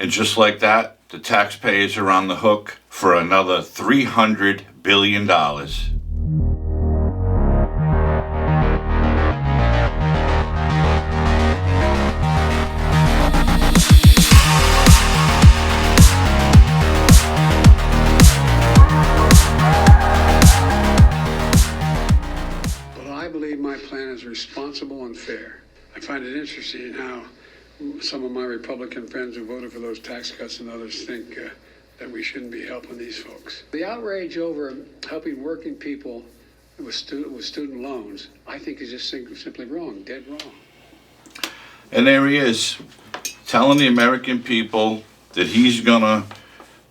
And just like that, the taxpayers are on the hook for another $300 billion. I believe my plan is responsible and fair. I find it interesting how some of my Republican friends who voted for those tax cuts and others think that we shouldn't be helping these folks. The outrage over helping working people with student loans, I think is just simply wrong, dead wrong. And there he is, telling the American people that he's gonna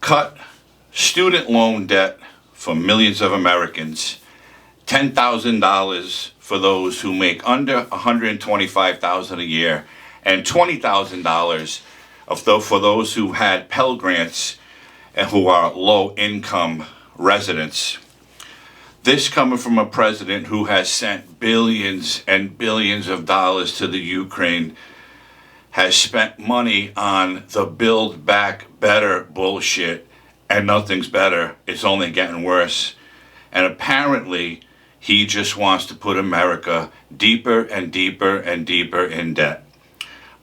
cut student loan debt for millions of Americans. $10,000 for those who make under $125,000 a year, and $20,000 for those who had Pell Grants and who are low-income residents. This coming from a president who has sent billions and billions of dollars to the Ukraine, has spent money on the Build Back Better bullshit, and nothing's better. It's only getting worse. And apparently, he just wants to put America deeper and deeper and deeper in debt.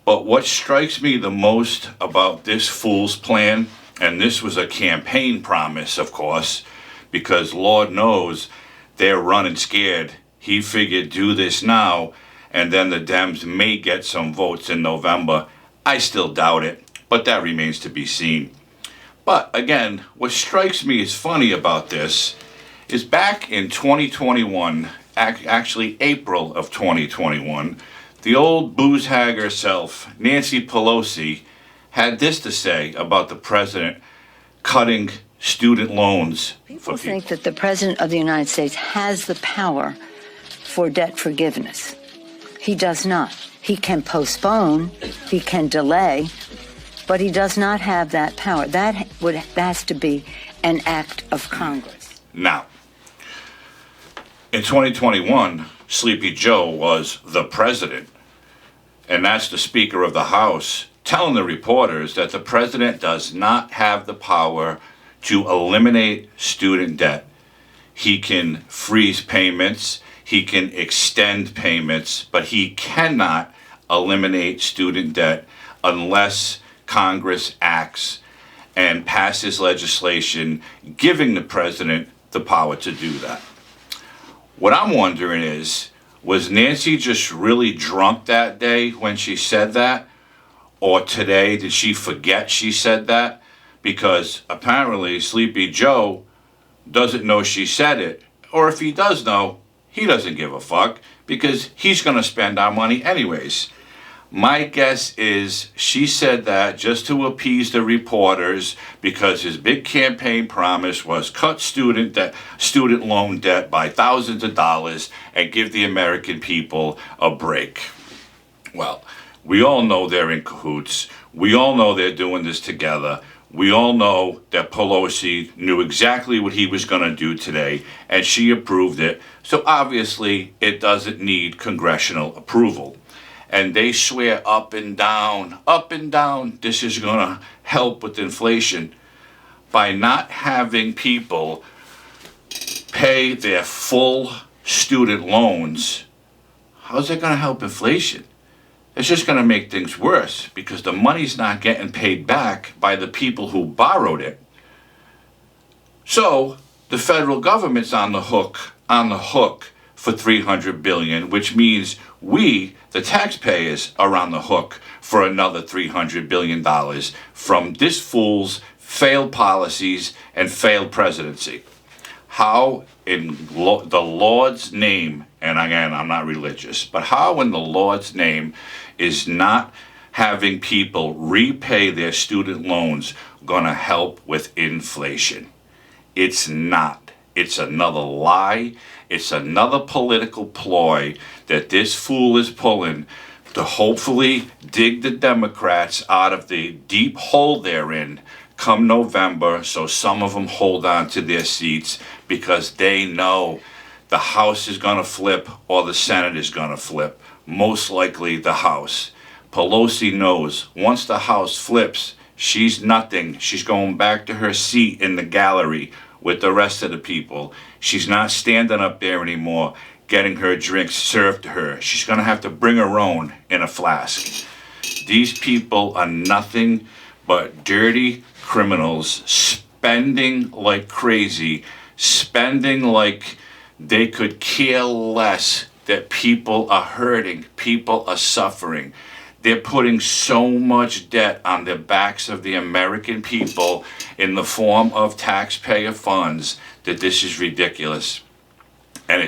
But what strikes me the most about this fool's plan, and this was a campaign promise, of course, because Lord knows they're running scared. He figured do this now, and then the Dems may get some votes in November. I still doubt it, but that remains to be seen. But again, what strikes me as funny about this is back in 2021, actually April of 2021, the old booze hag herself, Nancy Pelosi, had this to say about the president cutting student loans for people. People think that the president of the United States has the power for debt forgiveness. He does not. He can postpone, he can delay, but he does not have that power. That has to be an act of Congress. Now, in 2021, Sleepy Joe was the president, and that's the Speaker of the House telling the reporters that the president does not have the power to eliminate student debt. He can freeze payments, he can extend payments, but he cannot eliminate student debt unless Congress acts and passes legislation giving the president the power to do that. What I'm wondering is, was Nancy just really drunk that day when she said that? Or today, did she forget she said that? Because apparently Sleepy Joe doesn't know she said it. Or if he does know, he doesn't give a fuck because he's going to spend our money anyways. My guess is she said that just to appease the reporters because his big campaign promise was cut student loan debt by thousands of dollars and give the American people a break. Well, we all know they're in cahoots. We all know they're doing this together. We all know that Pelosi knew exactly what he was going to do today, and she approved it. So obviously, it doesn't need congressional approval. And they swear up and down, this is going to help with inflation. By not having people pay their full student loans, how's that going to help inflation? It's just going to make things worse because the money's not getting paid back by the people who borrowed it. So the federal government's on the hook for $300 billion, which means we, the taxpayers, are on the hook for another $300 billion from this fool's failed policies and failed presidency. How in the Lord's name, and again, I'm not religious, but how in the Lord's name is not having people repay their student loans going to help with inflation? It's not. It's another lie. It's another political ploy that this fool is pulling to hopefully dig the Democrats out of the deep hole they're in come November, so some of them hold on to their seats because they know the House is going to flip or the Senate is going to flip. Most likely the House. Pelosi knows once the House flips, She's nothing. She's going back to her seat in the gallery with the rest of the people. She's not standing up there anymore getting her drinks served to her. She's going to have to bring her own in a flask. These people are nothing but dirty criminals, spending like crazy, spending like they could care less that people are hurting, people are suffering. They're putting so much debt on the backs of the American people in the form of taxpayer funds that this is ridiculous. And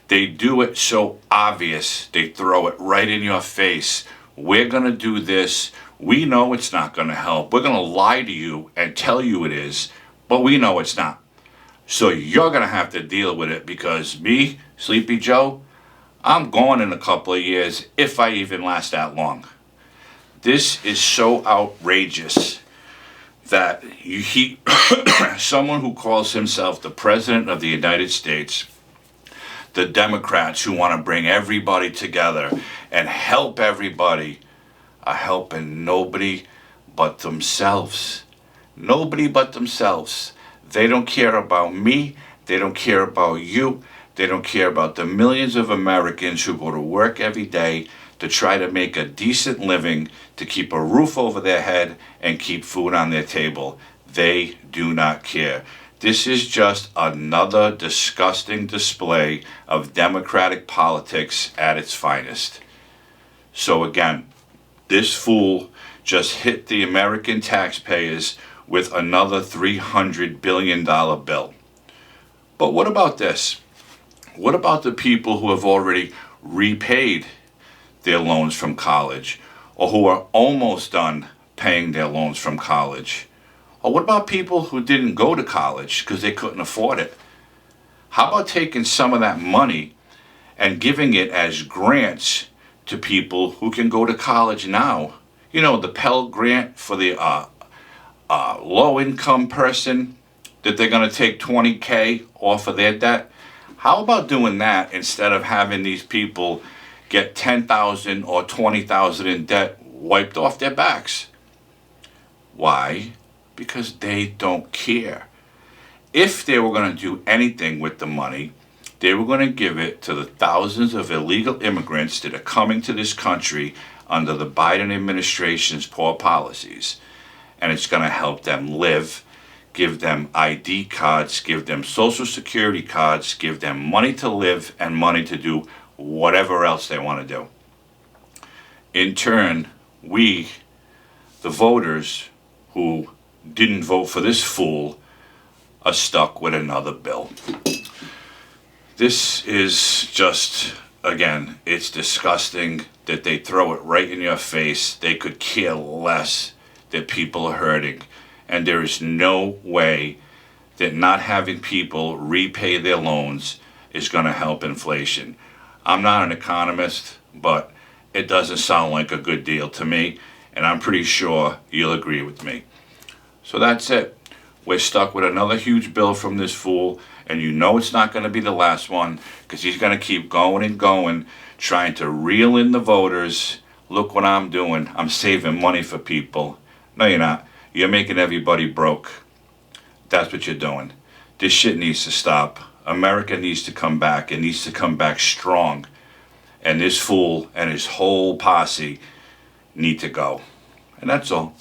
they do it so obvious. They throw it right in your face. We're going to do this. We know it's not going to help. We're going to lie to you and tell you it is, but we know it's not. So you're going to have to deal with it, because me, Sleepy Joe, I'm gone in a couple of years, if I even last that long. This is so outrageous that someone who calls himself the President of the United States, the Democrats who want to bring everybody together and help everybody, are helping nobody but themselves. Nobody but themselves. They don't care about me. They don't care about you. They don't care about the millions of Americans who go to work every day to try to make a decent living, to keep a roof over their head and keep food on their table. They do not care. This is just another disgusting display of Democratic politics at its finest. So again, this fool just hit the American taxpayers with another $300 billion bill. But what about this? What about the people who have already repaid their loans from college, or who are almost done paying their loans from college? Or what about people who didn't go to college because they couldn't afford it? How about taking some of that money and giving it as grants to people who can go to college now? You know, the Pell Grant for the low-income person, that they're going to take $20K off of their debt. How about doing that instead of having these people get $10,000 or $20,000 in debt wiped off their backs? Why? Because they don't care. If they were going to do anything with the money, they were going to give it to the thousands of illegal immigrants that are coming to this country under the Biden administration's poor policies. And it's going to help them live, give them ID cards, give them social security cards, give them money to live and money to do whatever else they want to do. In turn, we, the voters who didn't vote for this fool, are stuck with another bill. This is just, again, it's disgusting that they throw it right in your face. They could care less that people are hurting. And there is no way that not having people repay their loans is going to help inflation. I'm not an economist, but it doesn't sound like a good deal to me, and I'm pretty sure you'll agree with me. So that's it. We're stuck with another huge bill from this fool, and you know it's not going to be the last one, because he's going to keep going and going, trying to reel in the voters. Look what I'm doing. I'm saving money for people. No, you're not. You're making everybody broke. That's what you're doing. This shit needs to stop. America needs to come back. It needs to come back strong. And this fool and his whole posse need to go. And that's all.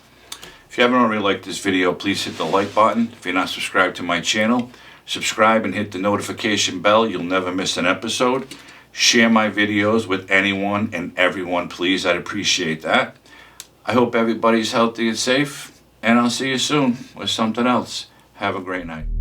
If you haven't already liked this video, please hit the like button. If you're not subscribed to my channel, subscribe and hit the notification bell. You'll never miss an episode. Share my videos with anyone and everyone, please. I'd appreciate that. I hope everybody's healthy and safe. And I'll see you soon with something else. Have a great night.